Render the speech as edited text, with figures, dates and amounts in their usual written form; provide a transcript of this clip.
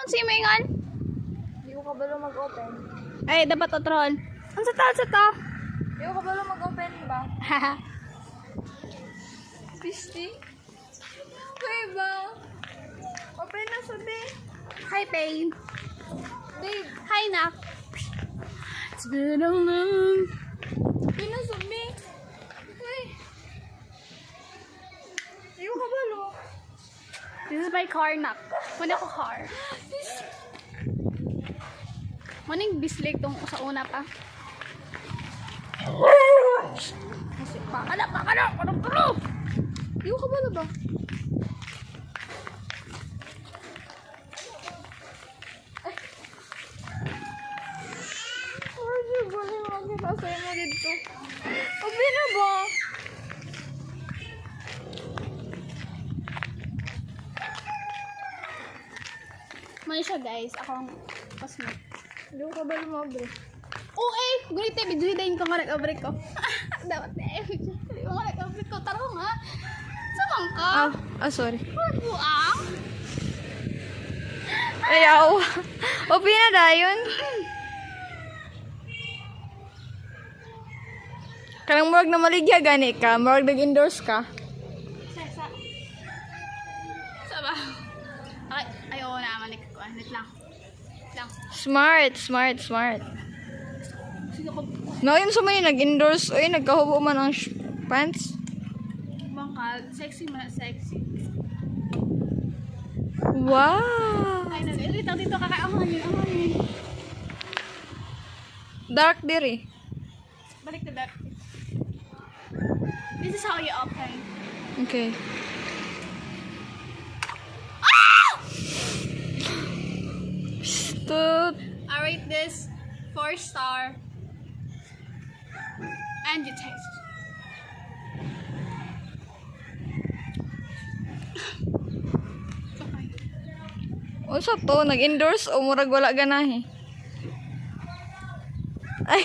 Si Mingan. Hindi ko kabalo mag-open. Ay, dapat otron. Ang sa to? Hindi ko kabalo mag-open ba? Haha. Pisty? Okay ba? Open na sabi. Hi, babe. Babe, Hi, nak. It's been a long... open na sabi. Uy. Hindi ko kabalo. This is my car, nak. Muna ko car. Maning bislig tong sa una pa. Pakala. Hindi ko kabalo ba? Nasa'yo mo dito. Open na ba? Muna siya, guys. Ako ang pasma. Hindi ko kabalo mag-open. Oo, gunit eh. Bidyo din ko nga nag-abrik ko. Dapat eh. Hindi ko nga nag-abrik ko. Taro nga. Samang ka. Sorry. Buang. Ayaw. Open na dayon. Kanang murag na maligya gani ka, murag nag-endorse ka. Sesa. Saba. Ay, ayaw naman. Net lang. Smart. Sige ko. No, yun sa may nag-endorse, oy, nagkahubo man ang pants. Bangkal. Sexy man. Sexy. Wow! Ay, nag-irita dito. Kakaamanin. Dark diri. Balik na that. This is how you open. Okay. Stop. I rate this 4 star. And you taste. Unsa to? Nag-endorse o murag wala ganahe? Ay.